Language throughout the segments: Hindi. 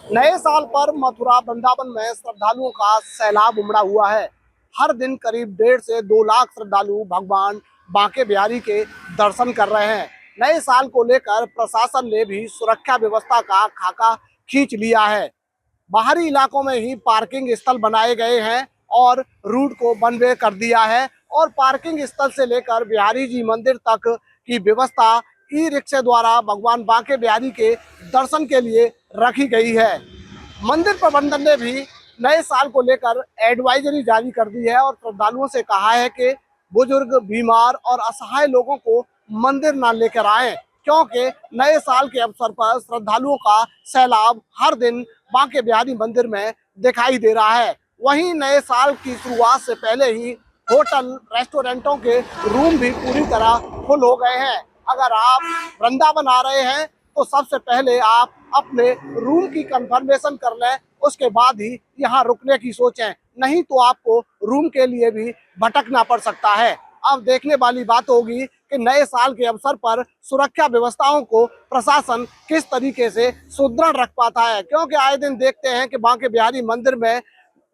नए साल पर मथुरा वृंदावन में श्रद्धालुओं का सैलाब उमड़ा हुआ है। हर दिन करीब 1.5 से 2 लाख श्रद्धालु भगवान बांके बिहारी के दर्शन कर रहे हैं। नए साल को लेकर प्रशासन ने भी सुरक्षा व्यवस्था का खाका खींच लिया है। बाहरी इलाकों में ही पार्किंग स्थल बनाए गए हैं और रूट को वन वे कर दिया है और पार्किंग स्थल से लेकर बिहारी जी मंदिर तक की व्यवस्था ई रिक्शे द्वारा भगवान बांके बिहारी के दर्शन के लिए रखी गई है। मंदिर प्रबंधन ने भी नए साल को लेकर एडवाइजरी जारी कर दी है और श्रद्धालुओं से कहा है कि बुजुर्ग, बीमार और असहाय लोगों को मंदिर न लेकर आए, क्योंकि नए साल के अवसर पर श्रद्धालुओं का सैलाब हर दिन बांके बिहारी मंदिर में दिखाई दे रहा है। वहीं नए साल की शुरुआत से पहले ही होटल, रेस्टोरेंटों के रूम भी पूरी तरह फुल हो गए हैं। अगर आप वृंदावन आ रहे हैं तो सबसे पहले आप अपने रूम की कंफर्मेशन कर लें, उसके बाद ही यहाँ रुकने की सोचें, नहीं तो आपको रूम के लिए भी भटकना पड़ सकता है। अब देखने वाली बात होगी कि नए साल के अवसर पर सुरक्षा व्यवस्थाओं को प्रशासन किस तरीके से सुदृढ़ रख पाता है, क्योंकि आए दिन देखते हैं कि बांके बिहारी मंदिर में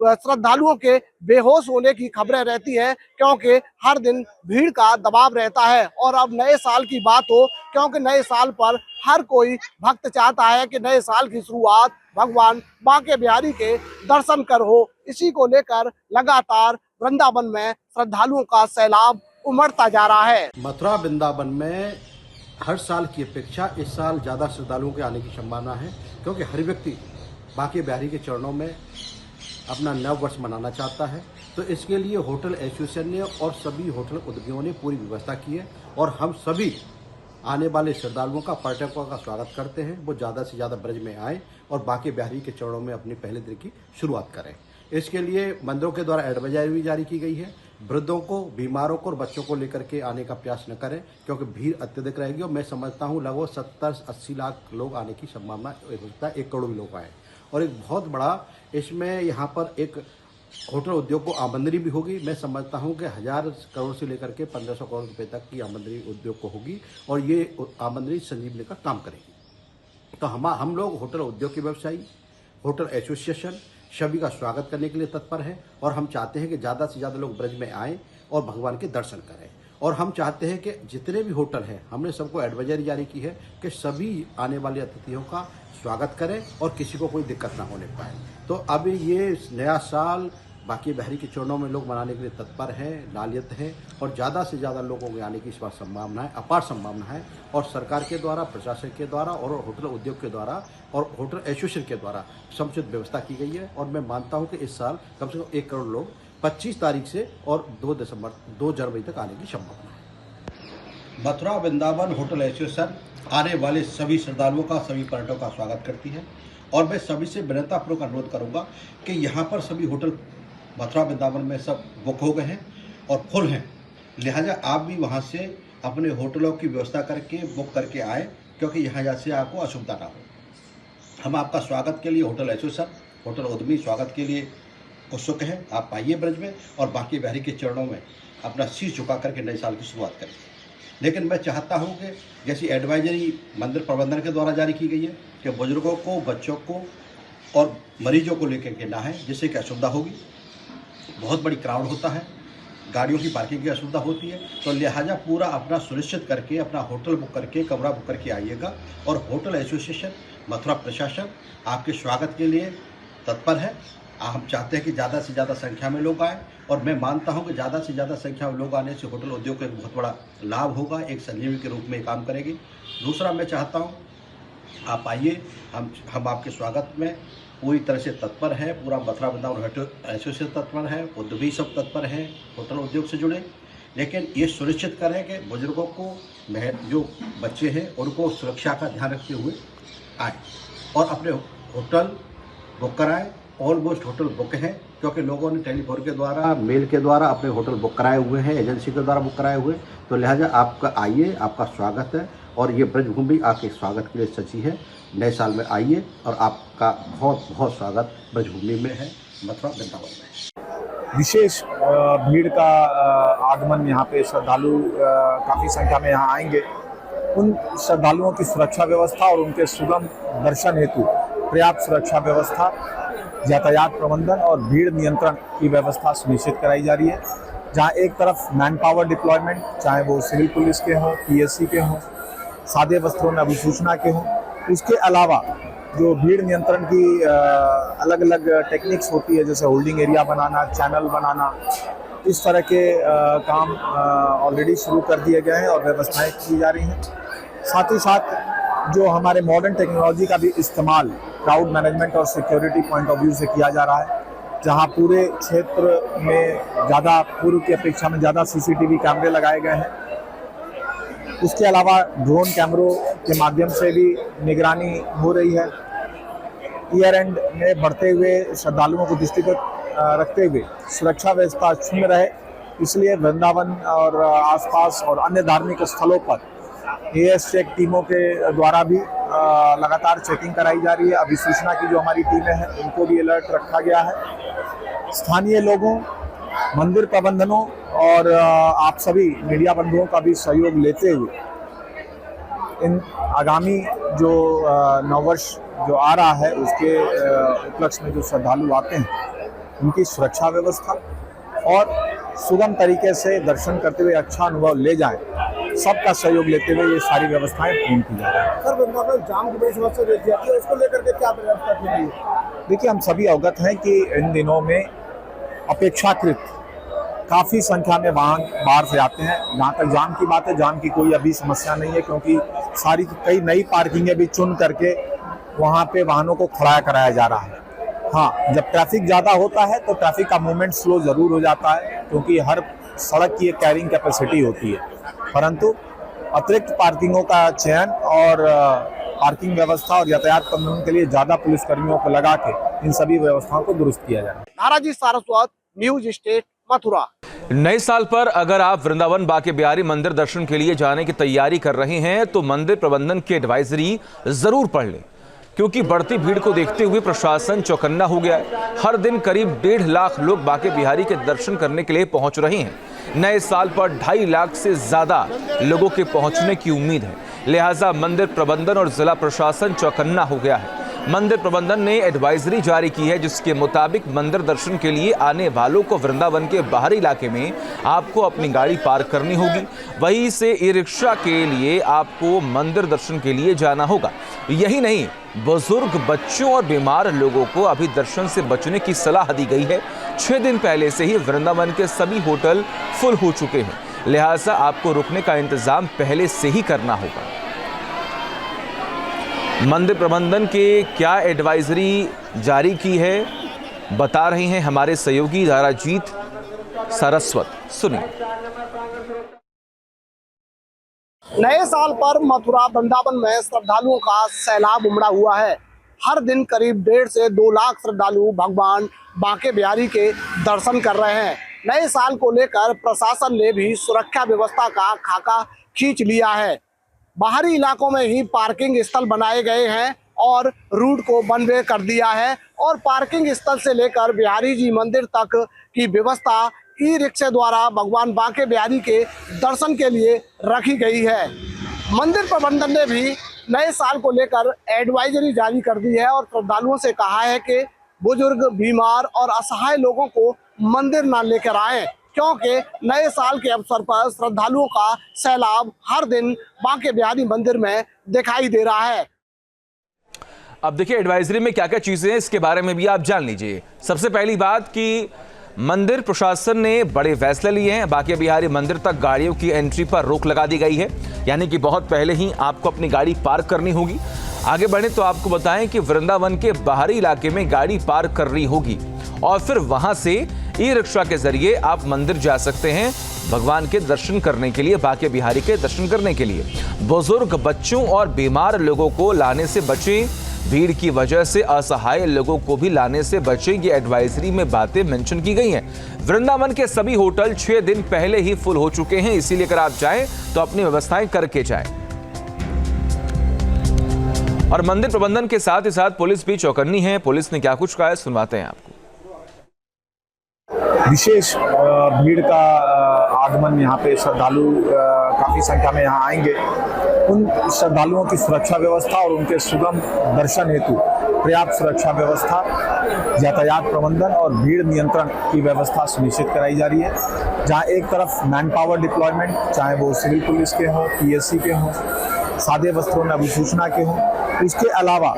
श्रद्धालुओं के बेहोश होने की खबरें रहती हैं, क्योंकि हर दिन भीड़ का दबाव रहता है। और अब नए साल की बात हो, क्योंकि नए साल पर हर कोई भक्त चाहता है कि नए साल की शुरुआत भगवान बांके बिहारी के दर्शन कर हो। इसी को लेकर लगातार वृंदावन में श्रद्धालुओं का सैलाब उमड़ता जा रहा है। मथुरा वृंदावन में हर साल की अपेक्षा इस साल ज़्यादा श्रद्धालुओं के आने की संभावना है, क्योंकि हर व्यक्ति बांके बिहारी के चरणों में अपना नव वर्ष मनाना चाहता है। तो इसके लिए होटल एसोसिएशन ने और सभी होटल उद्योगियों ने पूरी व्यवस्था की है और हम सभी आने वाले श्रद्धालुओं का, पर्यटकों का स्वागत करते हैं। वो ज़्यादा से ज़्यादा ब्रज में आएँ और बांके बिहारी के चरणों में अपने पहले दिन की शुरुआत करें। इसके लिए मंदिरों के द्वारा एडवाइजरी भी जारी की गई है। वृद्धों को, बीमारों को और बच्चों को लेकर के आने का प्रयास न करें, क्योंकि भीड़ अत्यधिक रहेगी और मैं समझता हूँ लगभग 70-80 लाख लोग आने की संभावना होता है। 1 करोड़ लोग आए और एक बहुत बड़ा इसमें यहाँ पर एक होटल उद्योग को आमदनी भी होगी। मैं समझता हूँ कि 1000 करोड़ से लेकर के 1500 करोड़ रुपए तक की आमदनी उद्योग को होगी और ये आमदनी संजीवनी का काम करेगी। तो हम लोग होटल उद्योग के व्यवसायी, होटल एसोसिएशन सभी का स्वागत करने के लिए तत्पर है और हम चाहते हैं कि ज़्यादा से ज़्यादा लोग ब्रज में आएँ और भगवान के दर्शन करें। और हम चाहते हैं कि जितने भी होटल हैं, हमने सबको एडवाइजरी जारी की है कि सभी आने वाले अतिथियों का स्वागत करें और किसी को कोई दिक्कत ना होने पाए। तो अब ये नया साल बांके बिहारी के चरणों में लोग मनाने के लिए तत्पर हैं, लालियत हैं और ज़्यादा से ज़्यादा लोगों के आने की इस बार संभावना है, अपार संभावना है। और सरकार के द्वारा, प्रशासन के द्वारा और होटल उद्योग के द्वारा और होटल एसोसिएशन के द्वारा समुचित व्यवस्था की गई है। और मैं मानता हूँ कि इस साल कम से कम 1 करोड़ लोग 25 तारीख से और 2 जनवरी तक आने की संभावना है। मथुरा वृंदावन होटल एसोसिएशन आने वाले सभी श्रद्धालुओं का, सभी पर्यटकों का स्वागत करती है और मैं सभी से विनम्रतापूर्वक अनुरोध करूंगा कि यहाँ पर सभी होटल मथुरा वृंदावन में सब बुक हो गए हैं और फुल हैं, लिहाजा आप भी वहाँ से अपने होटलों की व्यवस्था करके बुक करके आए, क्योंकि यहाँ जैसे आपको असुविधा ना हो। हम आपका स्वागत के लिए होटल एसोसिएशन, होटल उद्यमी स्वागत के लिए उत्सुक हैं। आप आइए ब्रज में और बांके बिहारी के चरणों में अपना शीश झुका करके नए साल की शुरुआत करें। लेकिन मैं चाहता हूं कि जैसी एडवाइजरी मंदिर प्रबंधन के द्वारा जारी की गई है कि बुजुर्गों को, बच्चों को और मरीजों को लेकर के ना है, जिससे कि असुविधा होगी। बहुत बड़ी क्राउड होता है, गाड़ियों की पार्किंग की असुविधा होती है। तो लिहाजा पूरा अपना सुनिश्चित करके अपना होटल बुक करके, कमरा बुक करके आइएगा। और होटल एसोसिएशन, मथुरा प्रशासन आपके स्वागत के लिए तत्पर है। हम चाहते हैं कि ज़्यादा से ज़्यादा संख्या में लोग आएँ और मैं मानता हूं कि ज़्यादा से ज़्यादा संख्या में लोग आने से होटल उद्योग को एक बहुत बड़ा लाभ होगा, एक संजीवनी के रूप में काम करेगी। दूसरा, मैं चाहता हूं आप आइए, हम आपके स्वागत में पूरी तरह से तत्पर है। पूरा मथुरा वृंदावन होटल एसोसिएशन तत्पर है, उद्योगी सब तत्पर हैं होटल उद्योग से जुड़े। लेकिन ये सुनिश्चित करें कि बुजुर्गों को, जो बच्चे हैं उनको सुरक्षा का ध्यान रखते हुए आए और अपने होटल बुक कराएँ। ऑलमोस्ट होटल बुक हैं, क्योंकि लोगों ने टेलीफोन के द्वारा, मेल के द्वारा अपने होटल बुक कराए हुए हैं, एजेंसी के द्वारा बुक कराए हुए। तो लिहाजा आपका आइए, आपका स्वागत है और ये ब्रजभूमि आपके स्वागत के लिए सची है। नए साल में आइए और आपका बहुत बहुत स्वागत ब्रजभूमि में है, मथुरा वृंदावन में। विशेष भीड़ का आगमन यहाँ पे श्रद्धालु काफ़ी संख्या में यहाँ आएंगे। उन श्रद्धालुओं की सुरक्षा व्यवस्था और उनके सुगम दर्शन हेतु पर्याप्त सुरक्षा व्यवस्था, यातायात प्रबंधन और भीड़ नियंत्रण की व्यवस्था सुनिश्चित कराई जा रही है। जहां एक तरफ मैन पावर डिप्लॉयमेंट, चाहे वो सिविल पुलिस के हों, पीएससी के हों, सादे वस्त्रों में अभिसूचना के हों, उसके अलावा जो भीड़ नियंत्रण की अलग अलग टेक्निक्स होती है, जैसे होल्डिंग एरिया बनाना, चैनल बनाना, इस तरह के काम ऑलरेडी शुरू कर दिए गए हैं और व्यवस्थाएं की जा रही हैं। साथ ही साथ जो हमारे मॉडर्न टेक्नोलॉजी का भी इस्तेमाल क्राउड मैनेजमेंट और सिक्योरिटी पॉइंट ऑफ व्यू से किया जा रहा है, जहां पूरे क्षेत्र में ज़्यादा पूर्व की अपेक्षा में ज़्यादा सीसीटीवी कैमरे लगाए गए हैं। उसके अलावा ड्रोन कैमरों के माध्यम से भी निगरानी हो रही है। ईयर एंड में बढ़ते हुए श्रद्धालुओं को दृष्टिगत रखते हुए सुरक्षा व्यवस्था क्षुण्ण रहे, इसलिए वृंदावन और आसपास और अन्य धार्मिक स्थलों पर एएस चेक टीमों के द्वारा भी लगातार चेकिंग कराई जा रही है। अभिसूचना की जो हमारी टीमें हैं उनको भी अलर्ट रखा गया है। स्थानीय लोगों, मंदिर प्रबंधनों और आप सभी मीडिया बंधुओं का भी सहयोग लेते हुए इन आगामी जो नववर्ष जो आ रहा है उसके उपलक्ष्य में जो श्रद्धालु आते हैं उनकी सुरक्षा व्यवस्था और सुगम तरीके से दर्शन करते हुए अच्छा अनुभव ले जाएं, सबका सहयोग लेते हुए ये सारी व्यवस्थाएं पूर्ण की जा रही हैं। सर, वृंदावन जाम की बड़ी समस्या रहती है, उसको लेकर के क्या व्यवस्था की गई है? देखिए, हम सभी अवगत हैं कि इन दिनों में अपेक्षाकृत काफ़ी संख्या में वाहन बाहर से आते हैं। जहाँ तक जाम की बात है, जाम की कोई अभी समस्या नहीं है, क्योंकि सारी कई नई पार्किंगें भी चुन करके वहाँ पे वाहनों को खड़ा कराया जा रहा है। हाँ, जब ट्रैफिक ज़्यादा होता है तो ट्रैफिक का मूवमेंट स्लो ज़रूर हो जाता है, क्योंकि हर सड़क की एक कैरिंग कैपेसिटी होती है, परंतु अतिरिक्त पार्किंगों का चयन और पार्किंग व्यवस्था और यातायात प्रबंधन के लिए ज़्यादा पुलिसकर्मियों को लगा के इन सभी व्यवस्थाओं को दुरुस्त किया जाए। नाराजी सारस्वत, न्यूज स्टेट, मथुरा। नए साल पर अगर आप वृंदावन बांके बिहारी मंदिर दर्शन के लिए जाने की तैयारी कर रहे हैं तो मंदिर प्रबंधन की एडवाइजरी जरूर पढ़ लें, क्योंकि बढ़ती भीड़ को देखते हुए प्रशासन चौकन्ना हो गया है। हर दिन करीब 1.5 लाख लोग बांके बिहारी के दर्शन करने के लिए पहुंच रहे हैं। नए साल पर 2.5 लाख से ज्यादा लोगों के पहुंचने की उम्मीद है, लिहाजा मंदिर प्रबंधन और जिला प्रशासन चौकन्ना हो गया है। मंदिर प्रबंधन ने एडवाइजरी जारी की है, जिसके मुताबिक मंदिर दर्शन के लिए आने वालों को वृंदावन के बाहरी इलाके में आपको अपनी गाड़ी पार्क करनी होगी। वहीं से ई रिक्शा के लिए आपको मंदिर दर्शन के लिए जाना होगा। यही नहीं, बुजुर्ग, बच्चों और बीमार लोगों को अभी दर्शन से बचने की सलाह दी गई है। 6 दिन पहले से ही वृंदावन के सभी होटल फुल हो चुके हैं, लिहाजा आपको रुकने का इंतजाम पहले से ही करना होगा। मंदिर प्रबंधन के क्या एडवाइजरी जारी की है, बता रहे हैं हमारे सहयोगी धाराजीत सारस्वत। सुनिए। नए साल पर मथुरा वृंदावन में श्रद्धालुओं का सैलाब उमड़ा हुआ है। हर दिन करीब 1.5 से 2 लाख श्रद्धालु भगवान बांके बिहारी के दर्शन कर रहे हैं। नए साल को लेकर प्रशासन ने भी सुरक्षा व्यवस्था का खाका खींच लिया है। बाहरी इलाकों में ही पार्किंग स्थल बनाए गए हैं और रूट को वन वे कर दिया है और पार्किंग स्थल से लेकर बिहारी जी मंदिर तक की व्यवस्था ई रिक्शे द्वारा भगवान बांके बिहारी के दर्शन के लिए रखी गई है। मंदिर प्रबंधन ने भी नए साल को लेकर एडवाइजरी जारी कर दी है और श्रद्धालुओं से कहा है कि बुजुर्ग, बीमार और असहाय लोगों को मंदिर न लेकर आएं, क्योंकि नए साल के अवसर पर श्रद्धालुओं का सैलाब हर दिन बांके बिहारी मंदिर में दिखाई दे रहा है। अब देखिए एडवाइजरी में क्या क्या चीजें हैं, इसके बारे में भी आप जान लीजिए। सबसे पहली बात कि मंदिर प्रशासन ने बड़े फैसले लिए हैं। बांके बिहारी मंदिर तक गाड़ियों की एंट्री पर रोक लगा दी गई है, यानी कि बहुत पहले ही आपको अपनी गाड़ी पार्क करनी होगी। आगे बढ़े तो आपको बताएं कि वृंदावन के बाहरी इलाके में गाड़ी पार्क करनी होगी और फिर वहां से ई रिक्शा के जरिए आप मंदिर जा सकते हैं भगवान के दर्शन करने के लिए, बांके बिहारी के दर्शन करने के लिए। बुजुर्ग, बच्चों और बीमार लोगों को लाने से बचें, भीड़ की वजह से असहाय लोगों को भी लाने से बचें। ये एडवाइजरी में बातें मेंशन की गई हैं। वृंदावन के सभी होटल 6 दिन पहले ही फुल हो चुके हैं, इसीलिए अगर आप जाएं तो अपनी व्यवस्थाएं करके जाएं। और मंदिर प्रबंधन के साथ ही साथ पुलिस भी चौकन्नी है। पुलिस ने क्या कुछ कहा है, सुनवाते हैं आपको। विशेष भीड़ का आगमन यहाँ पे श्रद्धालु काफ़ी संख्या में यहाँ आएंगे। उन श्रद्धालुओं की सुरक्षा व्यवस्था और उनके सुगम दर्शन हेतु पर्याप्त सुरक्षा व्यवस्था, यातायात प्रबंधन और भीड़ नियंत्रण की व्यवस्था सुनिश्चित कराई जा रही है। जहां एक तरफ मैन पावर डिप्लॉयमेंट, चाहे वो सिविल पुलिस के हों, पीएससी के हों, सादे वस्त्रों में अभिसूचना के हों, उसके अलावा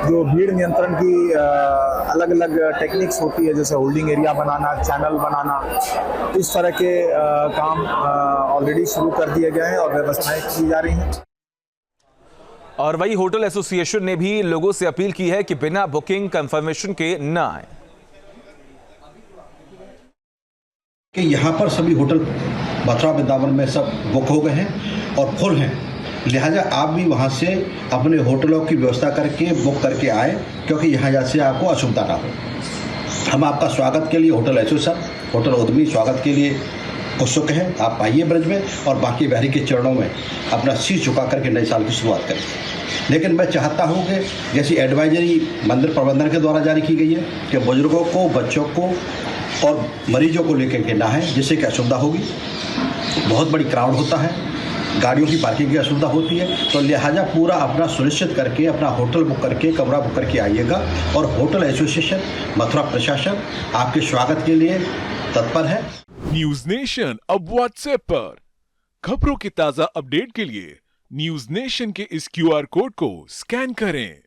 जो भीड़ नियंत्रण की अलग अलग टेक्निक्स होती है, जैसे होल्डिंग एरिया बनाना, चैनल बनाना, इस तरह के काम ऑलरेडी शुरू कर दिए गए हैं और व्यवस्थाएं की जा रही हैं। और वही होटल एसोसिएशन ने भी लोगों से अपील की है कि बिना बुकिंग कंफर्मेशन के न आए। कि यहाँ पर सभी होटल मथुरा वृंदावन में सब बुक हो गए हैं और फुल हैं, लिहाजा आप भी वहाँ से अपने होटलों की व्यवस्था करके बुक करके आए, क्योंकि यहाँ से आपको असुविधा ना हो। हम आपका स्वागत के लिए होटल एसोसिएशन, होटल उद्यमी स्वागत के लिए उत्सुक हैं। आप आइए ब्रज में और बांके बिहारी के चरणों में अपना शीश झुका करके नए साल की शुरुआत करें। लेकिन मैं चाहता हूँ कि जैसी एडवाइजरी मंदिर प्रबंधन के द्वारा जारी की गई है कि बुजुर्गों को, बच्चों को और मरीजों को लेकर के ना है, जिससे कि असुविधा होगी। बहुत बड़ी क्राउड होता है, गाड़ियों की पार्किंग की असुविधा होती है, तो लिहाजा पूरा अपना सुनिश्चित करके अपना होटल बुक करके, कमरा बुक करके आइएगा। और होटल एसोसिएशन, मथुरा प्रशासन आपके स्वागत के लिए तत्पर है। न्यूज नेशन अब व्हाट्सएप पर खबरों की ताजा अपडेट के लिए न्यूज नेशन के इस QR कोड को स्कैन करें।